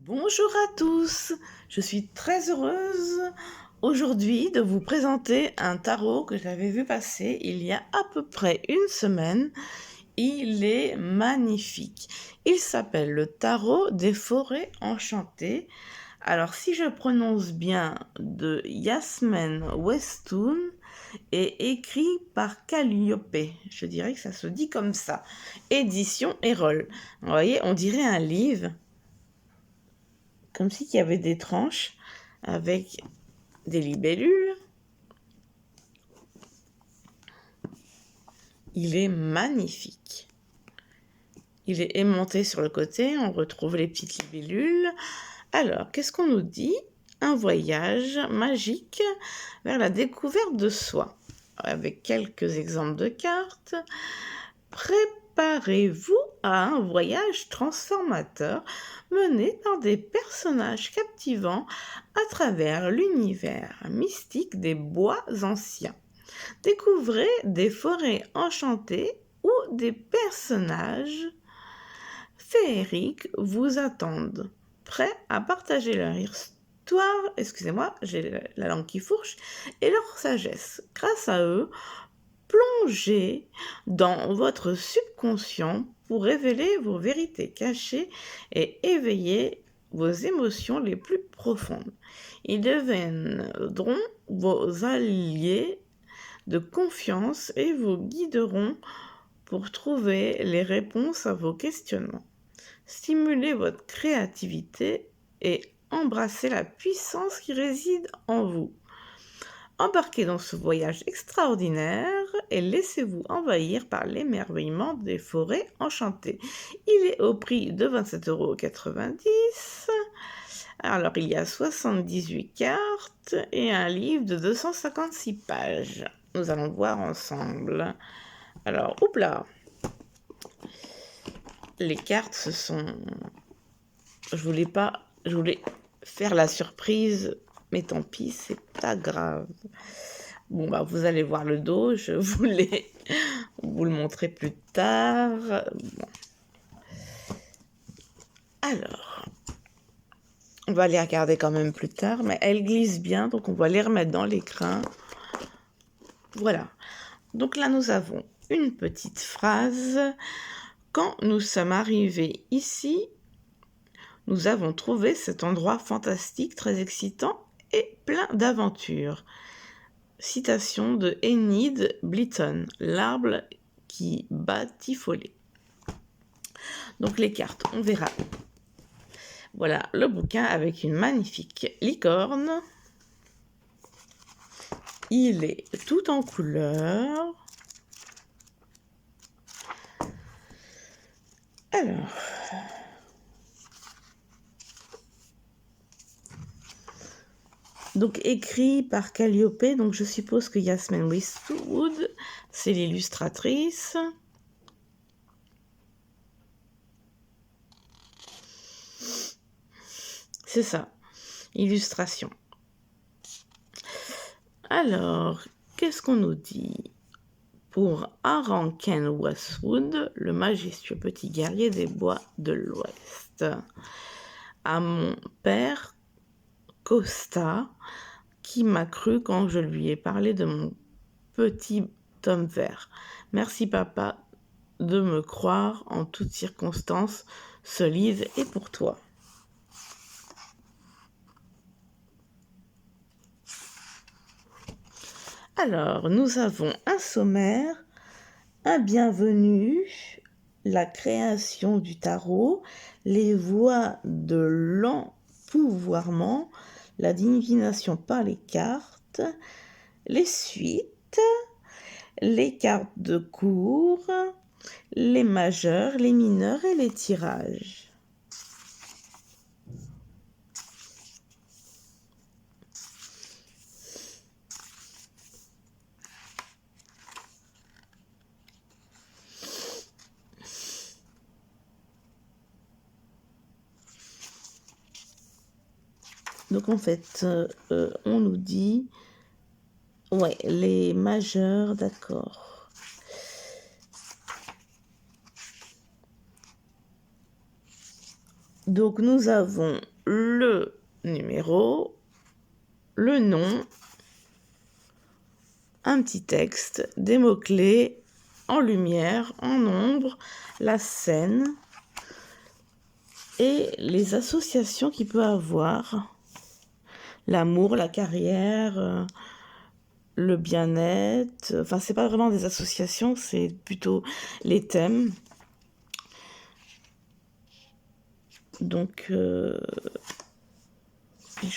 Bonjour à tous, je suis très heureuse aujourd'hui de vous présenter un tarot que j'avais vu passer il y a à peu près une semaine. Il est magnifique. Il s'appelle le tarot des forêts enchantées. Alors si je prononce bien, de Yasmine Westhoon et écrit par Calliope. Je dirais que ça se dit comme ça. Édition Erol. Vous voyez, on dirait un livre. Comme si il y avait des tranches avec des libellules. Il est magnifique. Il est aimanté sur le côté, on retrouve les petites libellules. Alors, qu'est-ce qu'on nous dit? Un voyage magique vers la découverte de soi. Avec quelques exemples de cartes. Préparez-vous à un voyage transformateur mené par des personnages captivants à travers l'univers mystique des bois anciens. Découvrez des forêts enchantées où des personnages féeriques vous attendent, prêts à partager leur histoire, excusez-moi, j'ai la langue qui fourche, et leur sagesse. Grâce à eux, plongez dans votre subconscient pour révéler vos vérités cachées et éveiller vos émotions les plus profondes. Ils deviendront vos alliés de confiance et vous guideront pour trouver les réponses à vos questionnements. Stimulez votre créativité et embrassez la puissance qui réside en vous. Embarquez dans ce voyage extraordinaire et laissez-vous envahir par l'émerveillement des forêts enchantées. Il est au prix de 27,90 €. Alors, il y a 78 cartes et un livre de 256 pages. Nous allons voir ensemble. Alors, là, les cartes, ce sont... Je voulais faire la surprise, mais tant pis, c'est pas grave. Bon, bah, vous allez voir le dos, je voulais vous le montrer plus tard. Bon. Alors, on va les regarder quand même plus tard, mais elles glissent bien, donc on va les remettre dans l'écrin. Voilà. Donc là, nous avons une petite phrase. Quand nous sommes arrivés ici, nous avons trouvé cet endroit fantastique, très excitant et plein d'aventures. Citation de Enid Blyton, l'arbre qui batifolait. Donc les cartes, on verra. Voilà le bouquin avec une magnifique licorne. Il est tout en couleur. Alors, donc écrit par Calliope, donc je suppose que Yasmine Westhoon, c'est l'illustratrice. C'est ça, illustration. Alors, qu'est-ce qu'on nous dit? Pour Aranken Westwood, le majestueux petit guerrier des bois de l'Ouest. À mon père Costa, qui m'a cru quand je lui ai parlé de mon petit homme vert. Merci papa de me croire en toutes circonstances. Ce livre est pour toi. Alors, nous avons un sommaire, un bienvenu, la création du tarot, les voies de l'empouvoirment, la divination par les cartes, les suites, les cartes de cours, les majeurs, les mineurs et les tirages. Donc en fait, on nous dit, ouais, les majeurs, d'accord. Donc nous avons le numéro, le nom, un petit texte, des mots-clés en lumière, en ombre, la scène et les associations qu'il peut avoir. L'amour, la carrière, le bien-être. Enfin, c'est pas vraiment des associations, c'est plutôt les thèmes. Donc, je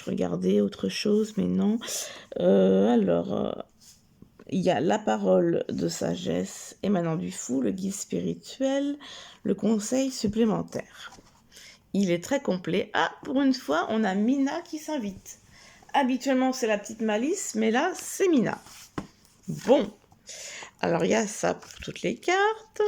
regardais autre chose, mais non. Il y a la parole de sagesse émanant du fou, le guide spirituel, le conseil supplémentaire. Il est très complet. Ah, pour une fois, on a Mina qui s'invite. Habituellement, c'est la petite Malice, mais là, c'est Mina. Bon. Alors, il y a ça pour toutes les cartes.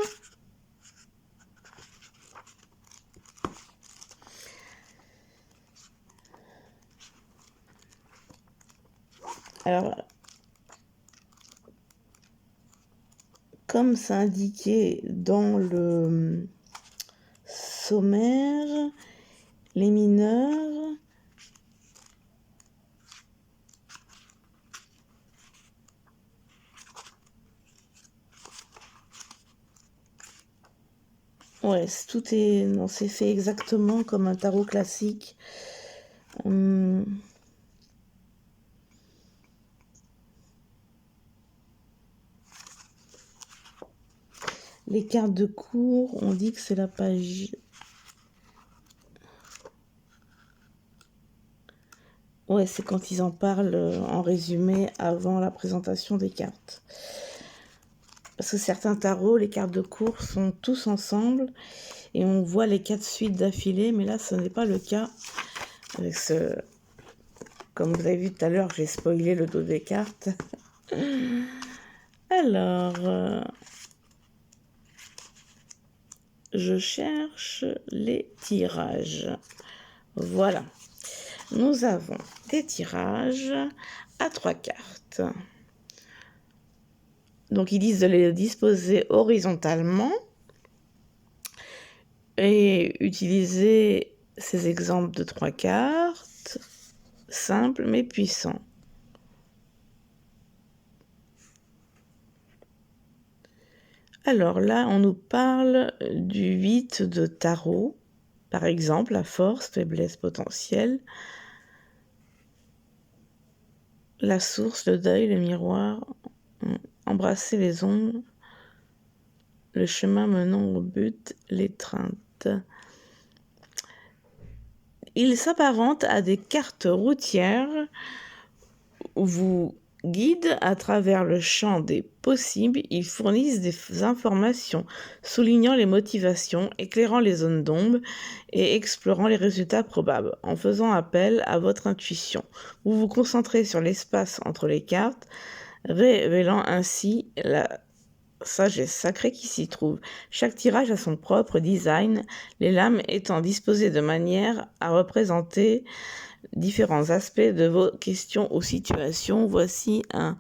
Alors, comme c'est indiqué dans le sommaire, les mineurs ouais, tout est... Non, c'est fait exactement comme un tarot classique. Les cartes de cours, on dit que c'est la page... Ouais, c'est quand ils en parlent en résumé avant la présentation des cartes. Parce que certains tarots, les cartes de cours sont tous ensemble et on voit les 4 suites d'affilée, mais là, ce n'est pas le cas. Avec ce... Comme vous avez vu tout à l'heure, j'ai spoilé le dos des cartes. Alors, je cherche les tirages. Voilà. Nous avons des tirages à 3 cartes. Donc, ils disent de les disposer horizontalement et utiliser ces exemples de 3 cartes, simples mais puissants. Alors là, on nous parle du 8 de tarot, par exemple, la force, faiblesse, potentiel, la source, le deuil, le miroir, embrasser les ombres, le chemin menant au but, l'étreinte. Il s'apparente à des cartes routières où vous guident à travers le champ des possibles. Ils fournissent des informations soulignant les motivations, éclairant les zones d'ombre et explorant les résultats probables. En faisant appel à votre intuition, vous vous concentrez sur l'espace entre les cartes, révélant ainsi la sagesse sacrée qui s'y trouve. Chaque tirage a son propre design, les lames étant disposées de manière à représenter différents aspects de vos questions ou situations. Voici un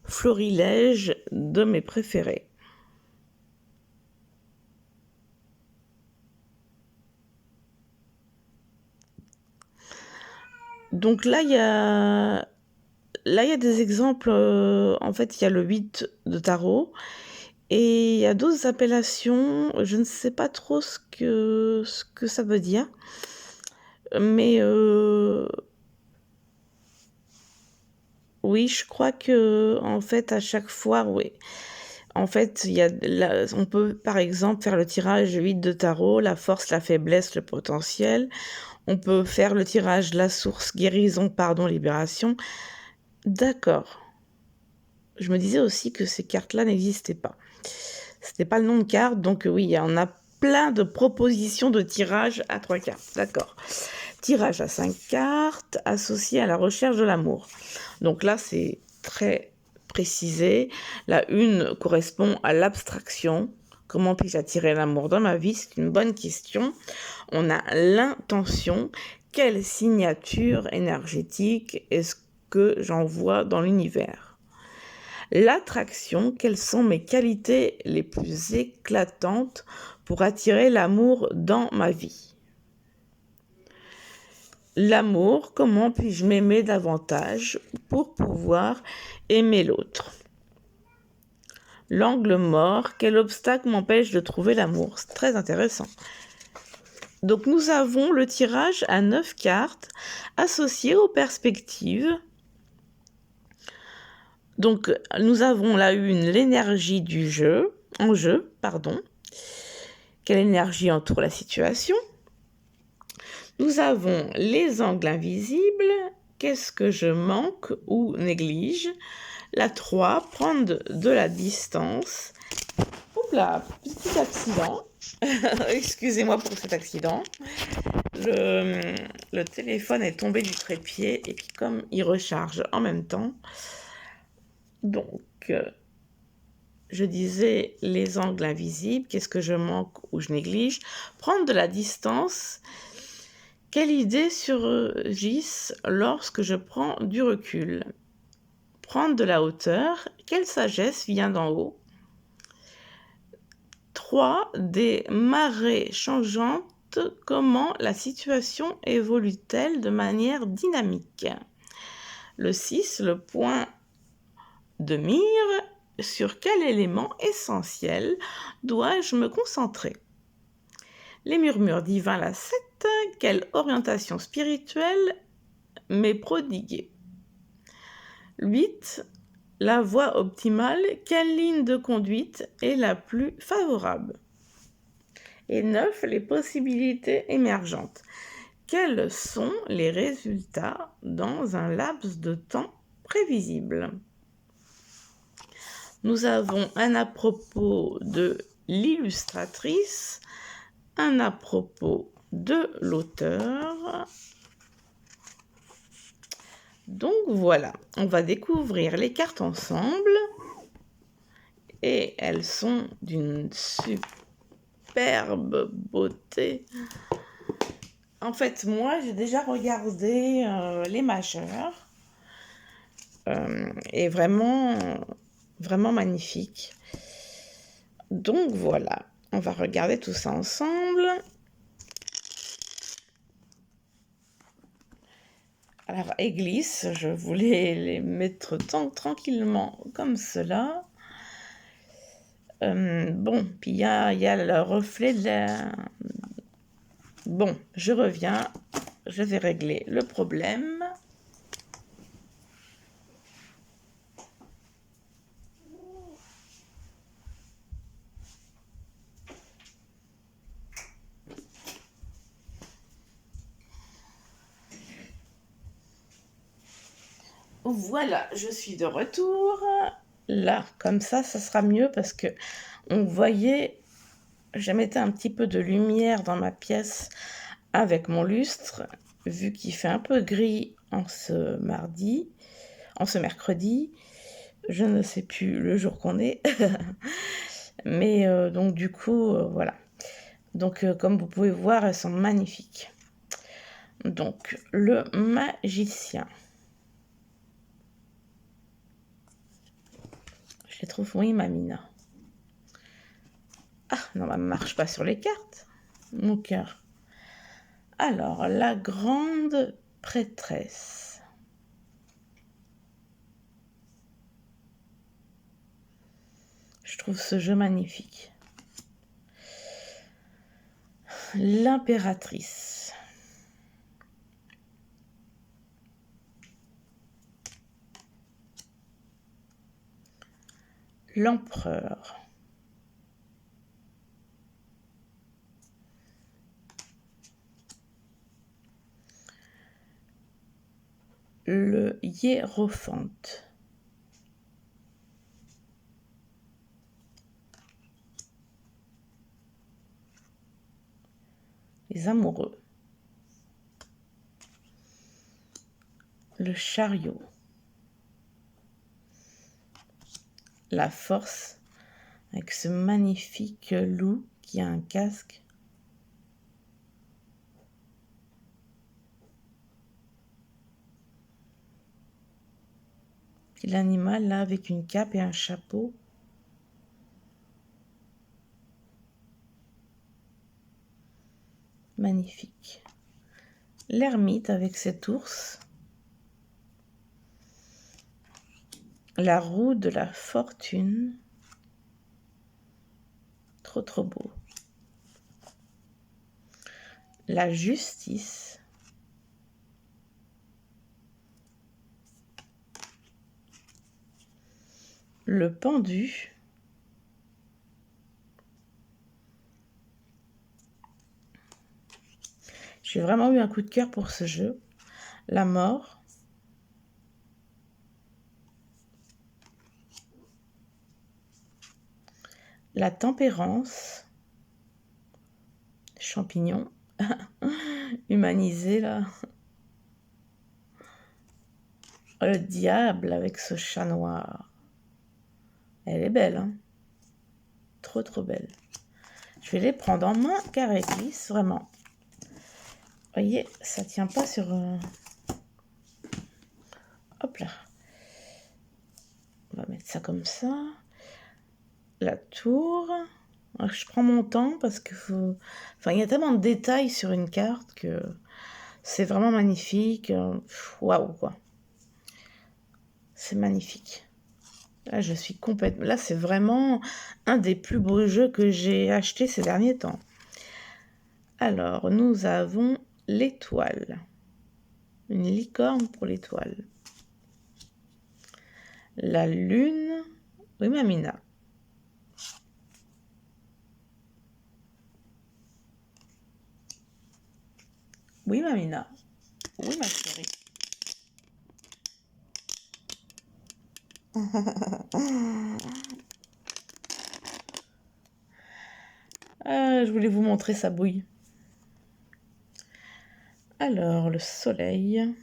florilège de mes préférés. Donc là, il y a des exemples. En fait, il y a le 8 de tarot. Et il y a d'autres appellations. Je ne sais pas trop ce que ça veut dire. Mais oui, je crois que en fait, à chaque fois, oui. En fait, on peut par exemple faire le tirage 8 de tarot, la force, la faiblesse, le potentiel. On peut faire le tirage la source, guérison, pardon, libération. D'accord. Je me disais aussi que ces cartes-là n'existaient pas. C'était pas le nom de carte, donc oui, on a plein de propositions de tirage à 3 cartes. D'accord. Tirage à 5 cartes associé à la recherche de l'amour. Donc là, c'est très précisé. La une correspond à l'abstraction. Comment puis-je attirer l'amour dans ma vie? C'est une bonne question. On a l'intention. Quelle signature énergétique est-ce que j'envoie dans l'univers? L'attraction, quelles sont mes qualités les plus éclatantes pour attirer l'amour dans ma vie? L'amour, comment puis-je m'aimer davantage pour pouvoir aimer l'autre? L'angle mort, quel obstacle m'empêche de trouver l'amour? C'est très intéressant. Donc nous avons le tirage à 9 cartes associées aux perspectives. Donc nous avons la une, l'énergie du jeu, Quelle énergie entoure la situation? Nous avons les angles invisibles, qu'est-ce que je manque ou néglige? La 3, prendre de la distance. Oups là, petit accident. Excusez-moi pour cet accident. Le téléphone est tombé du trépied et puis comme il recharge en même temps, donc je disais les angles invisibles, qu'est-ce que je manque ou je néglige? Prendre de la distance. Quelles idées surgissent lorsque je prends du recul? Prendre de la hauteur. Quelle sagesse vient d'en haut? 3. Des marées changeantes. Comment la situation évolue-t-elle de manière dynamique? Le 6. Le point de mire. Sur quel élément essentiel dois-je me concentrer? Les murmures divins, la 7. Quelle orientation spirituelle m'est prodiguée? 8. La voie optimale, quelle ligne de conduite est la plus favorable? Et 9. Les possibilités émergentes. Quels sont les résultats dans un laps de temps prévisible? Nous avons un à propos de l'illustratrice, un à propos de l'auteur. Donc voilà, on va découvrir les cartes ensemble et elles sont d'une superbe beauté. En fait, moi, j'ai déjà regardé les majeurs et vraiment, vraiment magnifique. Donc voilà, on va regarder tout ça ensemble. Alors, église, je voulais les mettre tranquillement comme cela. Bon, puis il y a le reflet de la... Bon, je reviens, je vais régler le problème. Voilà, je suis de retour. Là, comme ça sera mieux parce que on voyait, je mettais un petit peu de lumière dans ma pièce avec mon lustre, vu qu'il fait un peu gris en ce mercredi. Je ne sais plus le jour qu'on est. Mais donc du coup, voilà. Donc comme vous pouvez voir, elles sont magnifiques. Donc le magicien. Je les trouve, oui, Mamina. Ah, non, ça ne marche pas sur les cartes. Mon cœur. Alors, la grande prêtresse. Je trouve ce jeu magnifique. L'impératrice. L'empereur. Le hiérophante. Les amoureux. Le chariot. La force, avec ce magnifique loup qui a un casque. Et l'animal là avec une cape et un chapeau. Magnifique. l'ermite avec cet ours, la roue de la fortune, trop beau, la justice, le pendu, j'ai vraiment eu un coup de cœur pour ce jeu, la mort, la tempérance, champignon, humanisé là, le diable avec ce chat noir, elle est belle, hein, trop belle. Je vais les prendre en main car elles glissent vraiment. Vous voyez, ça tient pas sur... Hop là. On va mettre ça comme ça. La tour. Alors, je prends mon temps parce que faut... Enfin, il y a tellement de détails sur une carte que c'est vraiment magnifique. Waouh, quoi. C'est magnifique. Là, je suis complètement... Là, c'est vraiment un des plus beaux jeux que j'ai acheté ces derniers temps. Alors, nous avons l'étoile. Une licorne pour l'étoile. La lune. Oui, Mamina. Oui, Mamina. Oui, ma chérie. Je voulais vous montrer sa bouille. Alors, le soleil.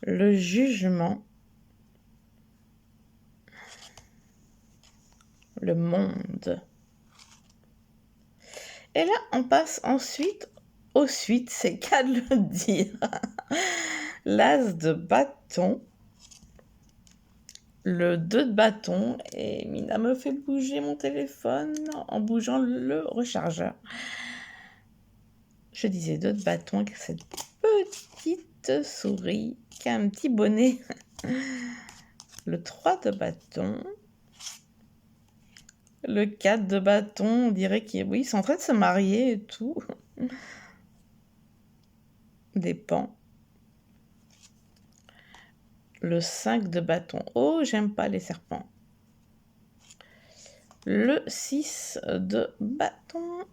Le jugement. Le monde. Et là, on passe ensuite aux suites, c'est qu'à de le dire. L'as de bâton. Le 2 de bâton. Et Mina me fait bouger mon téléphone en bougeant le rechargeur. Je disais 2 de bâton avec cette petite souris qui a un petit bonnet. Le 3 de bâton. Le 4 de bâton, on dirait qu'ils sont en train de se marier et tout. Des pans. Le 5 de bâton. Oh, j'aime pas les serpents. Le 6 de bâton.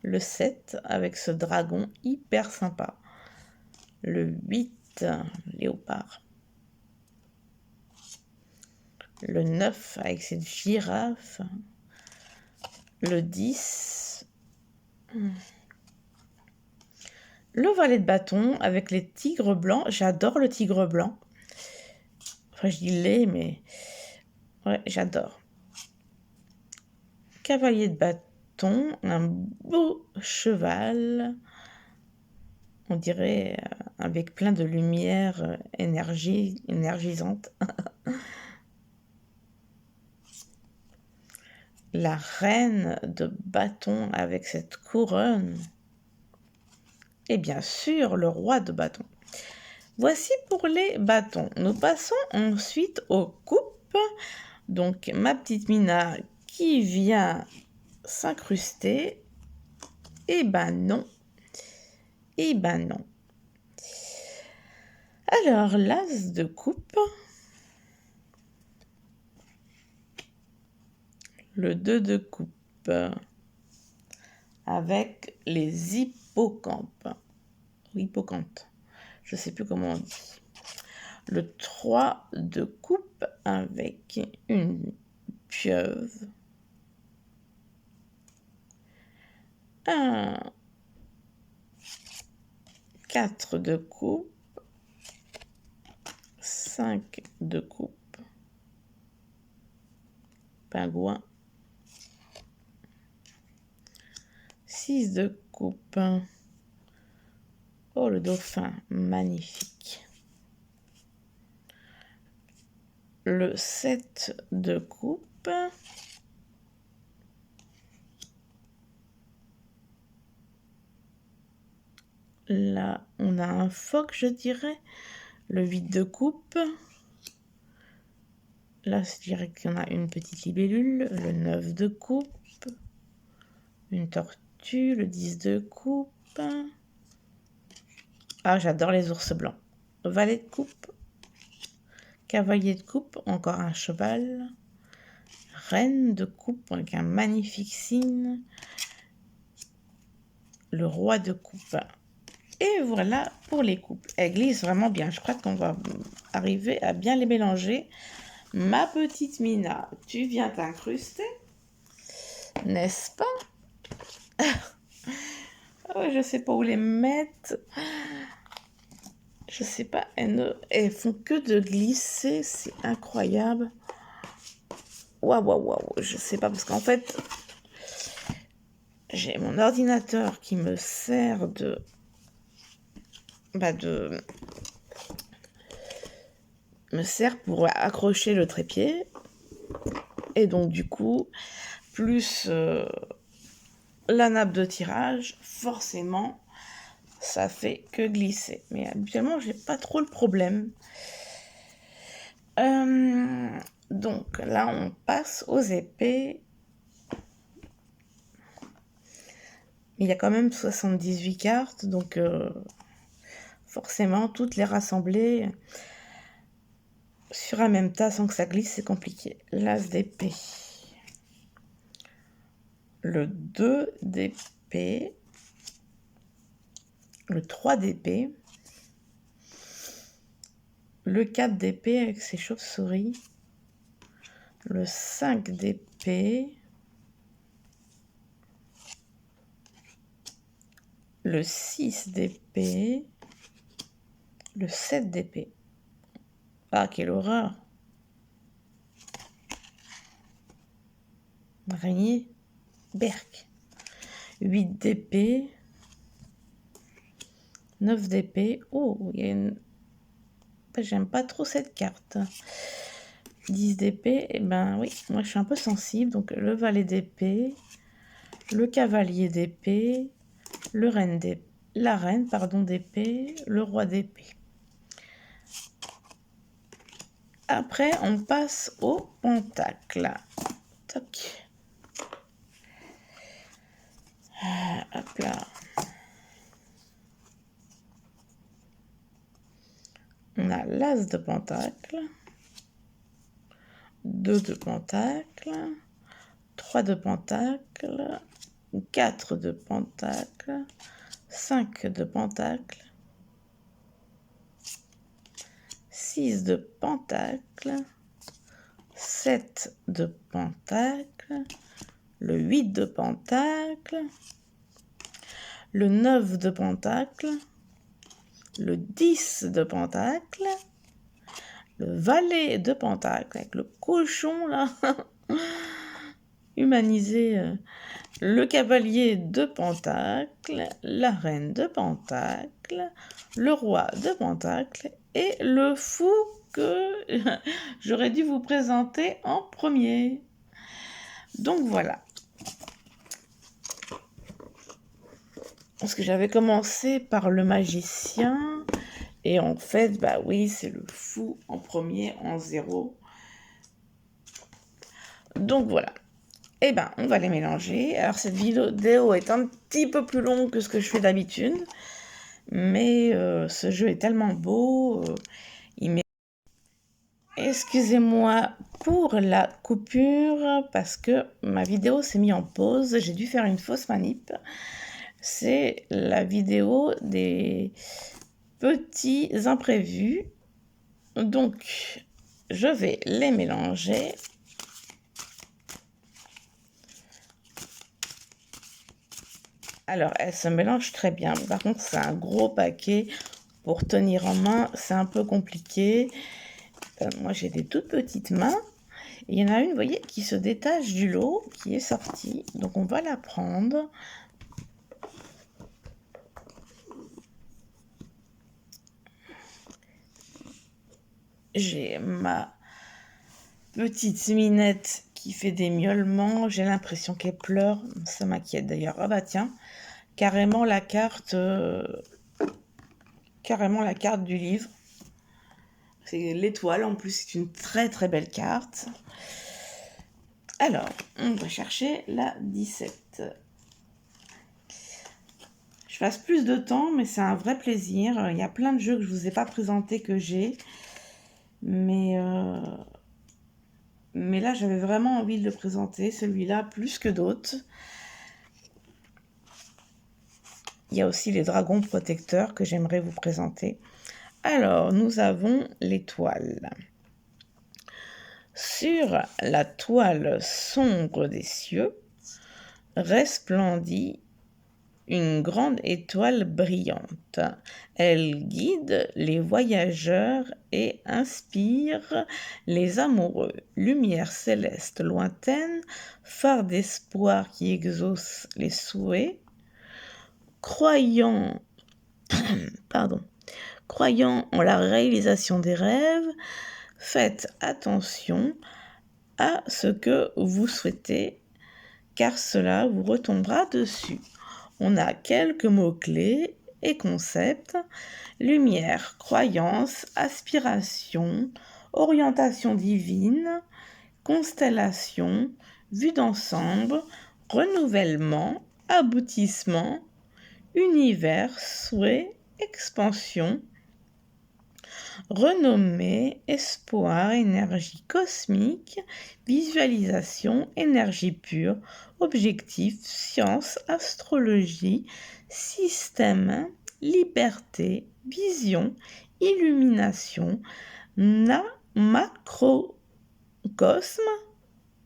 Le 7 avec ce dragon hyper sympa. Le 8, léopard. Le 9 avec cette girafe. Le 10. Le valet de bâton avec les tigres blancs. J'adore le tigre blanc. Enfin, je dis les, mais... Ouais, j'adore. Cavalier de bâton, un beau cheval. On dirait avec plein de lumière énergisante. La reine de bâton avec cette couronne. Et bien sûr, le roi de bâton. Voici pour les bâtons. Nous passons ensuite aux coupes. Donc, ma petite Mina qui vient s'incruster. Eh ben non. Eh ben non. Alors, l'as de coupe. Le 2 de coupe. Avec les hippocampes. Hippocampes. Je ne sais plus comment on dit. Le 3 de coupe avec une pieuvre. Un 4 de coupe. 5 de coupe. Pingouin. 6 de coupe. Oh, le dauphin, magnifique. Le 7 de coupe. Là, on a un phoque, je dirais. Le 8 de coupe. Là, je dirais qu'on a une petite libellule. Le 9 de coupe. Une tortue. Le 10 de coupe. Ah, j'adore les ours blancs. Valet de coupe. Cavalier de coupe. Encore un cheval. Reine de coupe avec un magnifique signe. Le roi de coupe. Et voilà pour les coupes. Elles glissent vraiment bien. Je crois qu'on va arriver à bien les mélanger. Ma petite Mina, tu viens t'incruster, n'est-ce pas? Oh, je sais pas où les mettre. Je sais pas. Elles font que de glisser. C'est incroyable. Waouh, waouh, waouh. Je sais pas parce qu'en fait, j'ai mon ordinateur qui me sert de me sert pour accrocher le trépied. Et donc, du coup, plus la nappe de tirage, forcément, ça fait que glisser. Mais habituellement, j'ai pas trop le problème. Donc, là, on passe aux épées. Il y a quand même 78 cartes, donc forcément, toutes les rassembler sur un même tas sans que ça glisse, c'est compliqué. L'as d'épée. Le 2 d'épée. Le 3 d'épée. Le 4 d'épée avec ses chauves-souris. Le 5 d'épée. Le 6 d'épée. Le 7 d'épée. Ah, quelle horreur! Araignée. Berk. 8 d'épée. 9 d'épée. Oh, il y a une... J'aime pas trop cette carte. 10 d'épée. Eh ben oui, moi je suis un peu sensible. Donc le valet d'épée. Le cavalier d'épée. La reine d'épée. Le roi d'épée. Après, on passe au pentacle. Toc. Hop là. On a l'as de pentacle, 2 de pentacle, 3 de pentacle, 4 de pentacle, 5 de pentacle, 6 de pentacle, 7 de pentacle, le 8 de pentacle, le 9 de pentacle, le 10 de pentacle, le valet de pentacle avec le cochon là, humanisé, le cavalier de pentacle, la reine de pentacle, le roi de pentacle et le fou que j'aurais dû vous présenter en premier. Donc voilà. Parce que j'avais commencé par le magicien. Et en fait, bah oui, c'est le fou en premier, en 0. Donc voilà. Et ben, on va les mélanger. Alors cette vidéo est un petit peu plus longue que ce que je fais d'habitude. Mais ce jeu est tellement beau. Excusez-moi pour la coupure parce que ma vidéo s'est mise en pause. J'ai dû faire une fausse manip. C'est la vidéo des petits imprévus. Donc, je vais les mélanger. Alors, elles se mélangent très bien. Par contre, c'est un gros paquet. Pour tenir en main, c'est un peu compliqué. Moi, j'ai des toutes petites mains. Il y en a une, vous voyez, qui se détache du lot, qui est sortie. Donc, on va la prendre. J'ai ma petite Minette qui fait des miaulements. J'ai l'impression qu'elle pleure. Ça m'inquiète d'ailleurs. Ah bah tiens, carrément la carte carrément la carte du livre. C'est l'étoile, en plus, c'est une très très belle carte. Alors, on va chercher la 17. Je passe plus de temps, mais c'est un vrai plaisir. Il y a plein de jeux que je ne vous ai pas présentés que j'ai. Mais là, j'avais vraiment envie de le présenter, celui-là, plus que d'autres. Il y a aussi les dragons protecteurs que j'aimerais vous présenter. Alors, nous avons l'étoile. Sur la toile sombre des cieux, resplendit une grande étoile brillante. Elle guide les voyageurs et inspire les amoureux. Lumière céleste lointaine, phare d'espoir qui exauce les souhaits. Croyant en la réalisation des rêves, faites attention à ce que vous souhaitez, car cela vous retombera dessus. On a quelques mots-clés et concepts: lumière, croyance, aspiration, orientation divine, constellation, vue d'ensemble, renouvellement, aboutissement, univers, souhait, expansion, renommée, espoir, énergie cosmique, visualisation, énergie pure, objectif, science, astrologie, système, liberté, vision, illumination, macrocosme,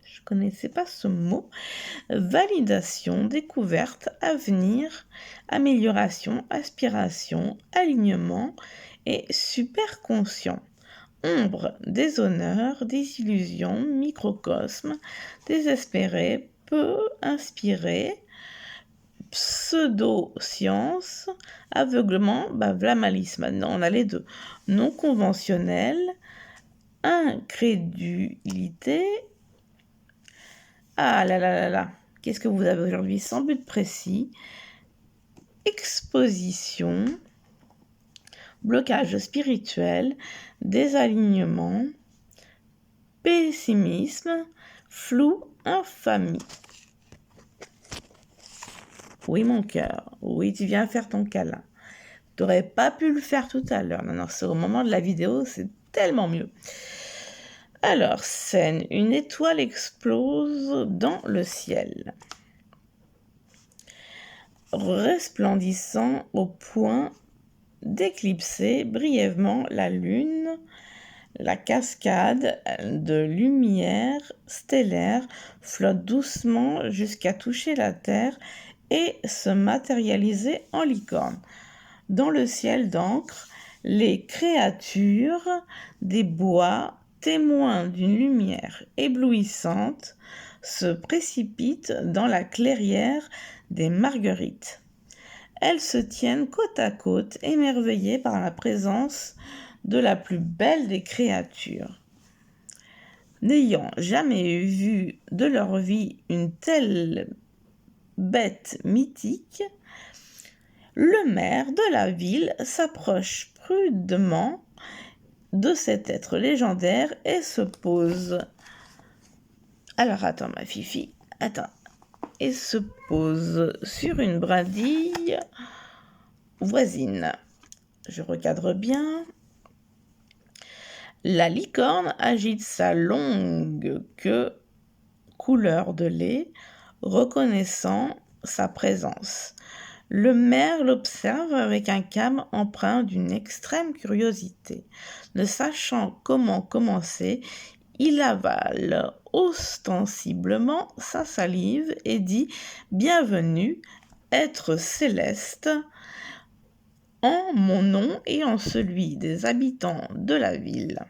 je connaissais pas ce mot, validation, découverte, avenir, amélioration, aspiration, alignement et superconscient. Ombre, déshonneur, désillusion, microcosme, désespéré, peu inspiré, pseudo-science, aveuglement, voilà ma liste maintenant, on a les deux. Non conventionnel, incrédulité. Ah là là là là, qu'est-ce que vous avez aujourd'hui? Sans but précis, exposition, blocage spirituel, désalignement, pessimisme, flou, infamie. Oui, mon cœur, oui, tu viens faire ton câlin. Tu n'aurais pas pu le faire tout à l'heure. Non, c'est au moment de la vidéo, c'est tellement mieux. Alors, scène, une étoile explose dans le ciel, resplendissant au point d'éclipser brièvement la lune. La cascade de lumière stellaire flotte doucement jusqu'à toucher la terre et se matérialiser en licorne. Dans le ciel d'encre, les créatures des bois, témoins d'une lumière éblouissante, se précipitent dans la clairière des marguerites. Elles se tiennent côte à côte, émerveillées par la présence de la plus belle des créatures. N'ayant jamais vu de leur vie une telle bête mythique, le maire de la ville s'approche prudemment de cet être légendaire et se pose. Alors attends ma fifi, et se pose sur une brindille voisine. Je recadre bien. La licorne agite sa longue queue couleur de lait, reconnaissant sa présence. Le maire l'observe avec un calme empreint d'une extrême curiosité. Ne sachant comment commencer, il avale ostensiblement sa salive et dit « Bienvenue, être céleste ». En mon nom et en celui des habitants de la ville,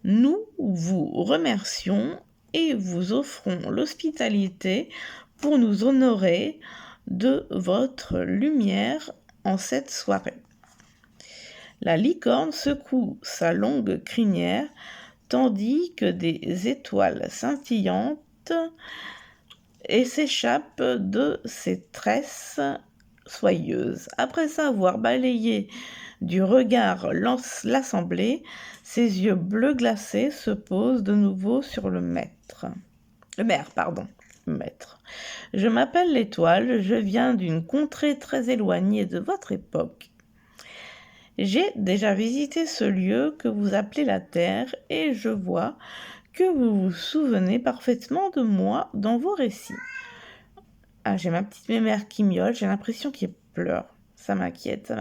nous vous remercions et vous offrons l'hospitalité pour nous honorer de votre lumière en cette soirée. La licorne secoue sa longue crinière tandis que des étoiles scintillantes et s'échappent de ses tresses soyeuse. Après avoir balayé du regard l'assemblée, ses yeux bleus glacés se posent de nouveau sur le maître. Le maire, pardon. Maître. Je m'appelle l'Étoile, je viens d'une contrée très éloignée de votre époque. J'ai déjà visité ce lieu que vous appelez la Terre et je vois que vous vous souvenez parfaitement de moi dans vos récits. Ah, j'ai ma petite mémère qui miaule, j'ai l'impression qu'il pleure. Ça m'inquiète.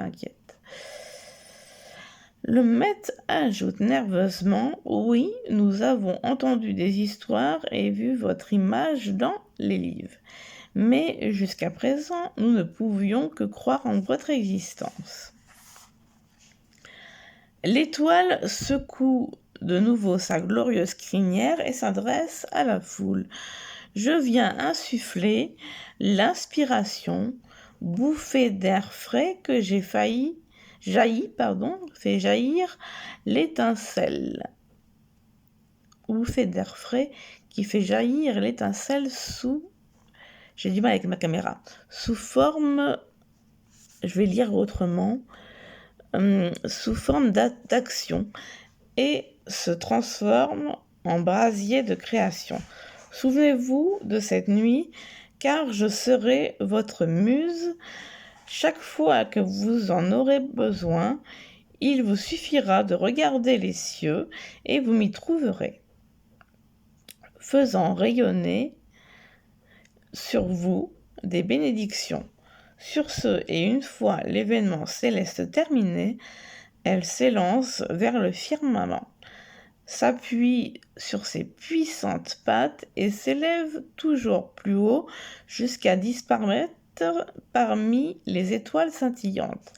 Le maître ajoute nerveusement: oui, nous avons entendu des histoires et vu votre image dans les livres. Mais jusqu'à présent, nous ne pouvions que croire en votre existence. L'Étoile secoue de nouveau sa glorieuse crinière et s'adresse à la foule. Je viens insuffler l'inspiration, bouffée d'air frais que fait jaillir l'étincelle. Bouffée d'air frais qui fait jaillir l'étincelle j'ai du mal avec ma caméra, sous forme, je vais lire autrement, sous forme d'action et se transforme en brasier de création. Souvenez-vous de cette nuit, car je serai votre muse. Chaque fois que vous en aurez besoin, il vous suffira de regarder les cieux et vous m'y trouverez, faisant rayonner sur vous des bénédictions. Sur ce, et une fois l'événement céleste terminé, elle s'élance vers le firmament, s'appuie sur ses puissantes pattes et s'élève toujours plus haut jusqu'à disparaître parmi les étoiles scintillantes.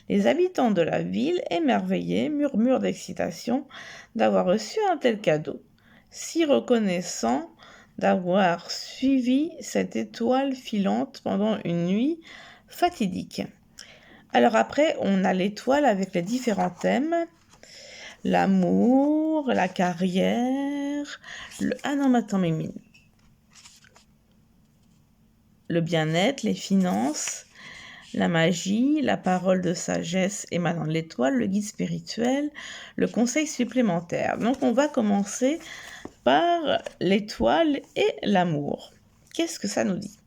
Les habitants de la ville, émerveillés, murmurent d'excitation d'avoir reçu un tel cadeau, si reconnaissants d'avoir suivi cette étoile filante pendant une nuit fatidique. Alors après, on a l'étoile avec les différents thèmes: l'amour, la carrière, le bien-être, les finances, la magie, la parole de sagesse émanant de l'étoile, le guide spirituel, le conseil supplémentaire. Donc on va commencer par l'étoile et l'amour. Qu'est-ce que ça nous dit?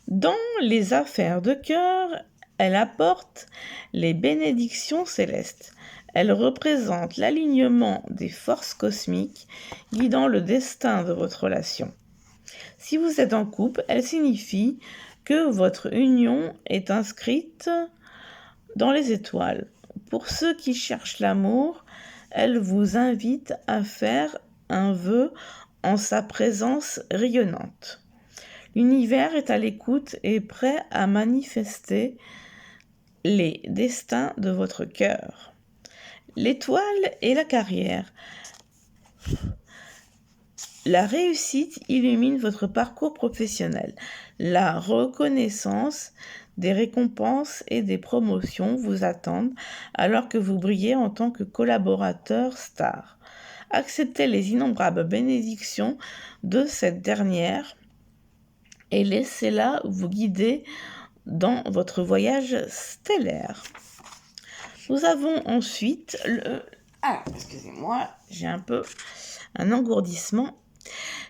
Dans les affaires de cœur, elle apporte les bénédictions célestes. Elle représente l'alignement des forces cosmiques guidant le destin de votre relation. Si vous êtes en couple, elle signifie que votre union est inscrite dans les étoiles. Pour ceux qui cherchent l'amour, elle vous invite à faire un vœu en sa présence rayonnante. L'univers est à l'écoute et prêt à manifester les destins de votre cœur. L'étoile et la carrière. La réussite illumine votre parcours professionnel. La reconnaissance, des récompenses et des promotions vous attendent alors que vous brillez en tant que collaborateur star. Acceptez les innombrables bénédictions de cette dernière et laissez-la vous guider dans votre voyage stellaire. Nous avons ensuite excusez-moi, j'ai un peu un engourdissement.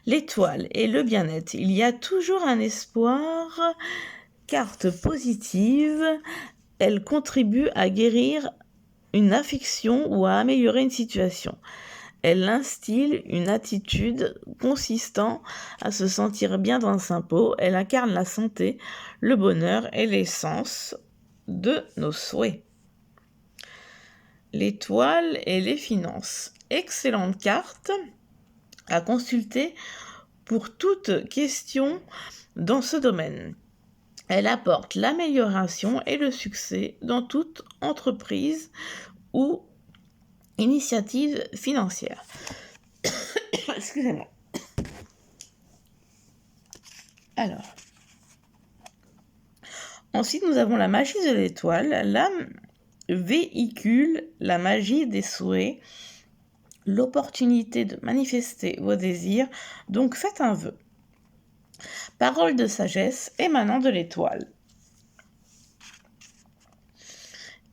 L'étoile et le bien-être. Il y a toujours un espoir. Carte positive. Elle contribue à guérir une affection ou à améliorer une situation. Elle instille une attitude consistant à se sentir bien dans sa peau. Elle incarne la santé, le bonheur et l'essence de nos souhaits. L'étoile et les finances. Excellente carte à consulter pour toute question dans ce domaine. Elle apporte l'amélioration et le succès dans toute entreprise ou initiative financière. Excusez-moi. Alors, ensuite nous avons la magie de l'étoile. L'âme véhicule la magie des souhaits, l'opportunité de manifester vos désirs, donc faites un vœu. Parole de sagesse émanant de l'étoile.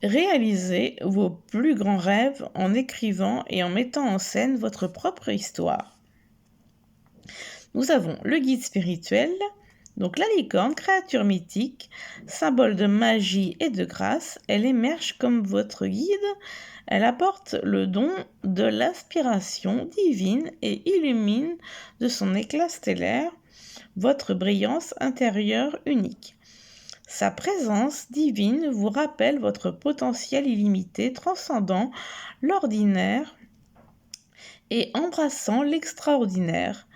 Réalisez vos plus grands rêves en écrivant et en mettant en scène votre propre histoire. Nous avons le guide spirituel, donc la licorne, créature mythique, symbole de magie et de grâce. Elle émerge comme votre guide. Elle apporte le don de l'aspiration divine et illumine de son éclat stellaire votre brillance intérieure unique. Sa présence divine vous rappelle votre potentiel illimité, transcendant l'ordinaire et embrassant l'extraordinaire.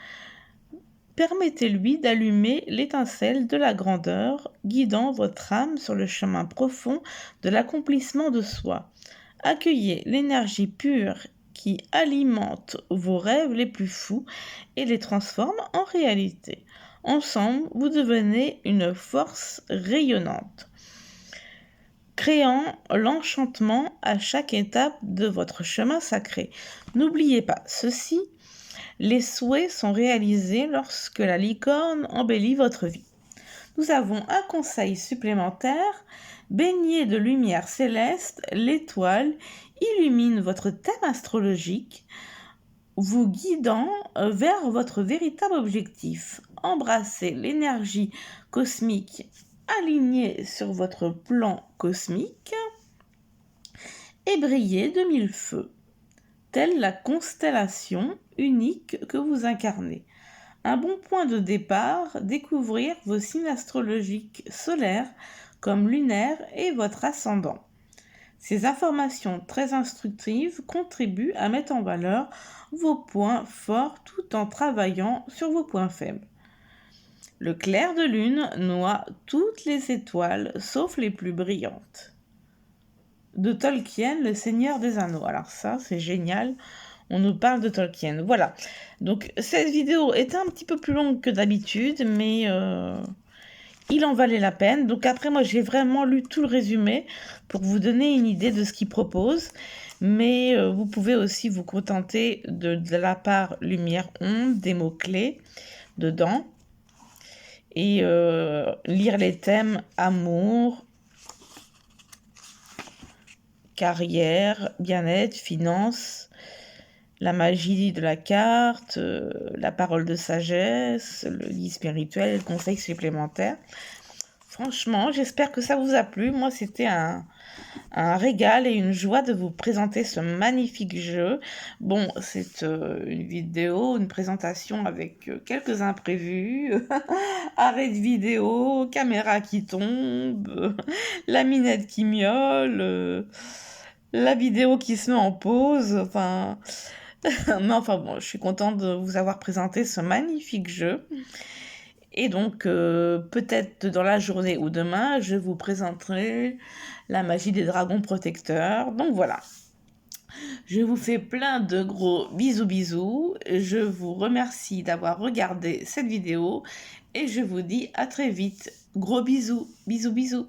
Permettez-lui d'allumer l'étincelle de la grandeur, guidant votre âme sur le chemin profond de l'accomplissement de soi. Accueillez l'énergie pure qui alimente vos rêves les plus fous et les transforme en réalité. Ensemble, vous devenez une force rayonnante, créant l'enchantement à chaque étape de votre chemin sacré. N'oubliez pas ceci, les souhaits sont réalisés lorsque la licorne embellit votre vie. Nous avons un conseil supplémentaire. Baignez de lumière céleste, l'étoile illumine votre thème astrologique, vous guidant vers votre véritable objectif. Embrassez l'énergie cosmique alignée sur votre plan cosmique et brillez de mille feux, telle la constellation unique que vous incarnez. Un bon point de départ, découvrir vos signes astrologiques solaires comme lunaire et votre ascendant. Ces informations très instructives contribuent à mettre en valeur vos points forts tout en travaillant sur vos points faibles. Le clair de lune noie toutes les étoiles sauf les plus brillantes. De Tolkien, le Seigneur des Anneaux. Alors ça, c'est génial. On nous parle de Tolkien. Voilà. Donc, cette vidéo est un petit peu plus longue que d'habitude, mais il en valait la peine. Donc après, moi, j'ai vraiment lu tout le résumé pour vous donner une idée de ce qu'il propose. Mais vous pouvez aussi vous contenter de la part lumière-onde, des mots-clés dedans. Et lire les thèmes amour, carrière, bien-être, finances, la magie de la carte, la parole de sagesse, le guide spirituel, le conseil supplémentaire. Franchement, j'espère que ça vous a plu. Moi, c'était un régal et une joie de vous présenter ce magnifique jeu. Bon, c'est une vidéo, une présentation avec quelques imprévus, arrêt de vidéo, caméra qui tombe, la minette qui miaule, la vidéo qui se met en pause, enfin... Mais enfin bon, je suis contente de vous avoir présenté ce magnifique jeu. Et donc, peut-être dans la journée ou demain, je vous présenterai la magie des dragons protecteurs. Donc voilà. Je vous fais plein de gros bisous bisous. Je vous remercie d'avoir regardé cette vidéo et je vous dis à très vite. Gros bisous, bisous bisous.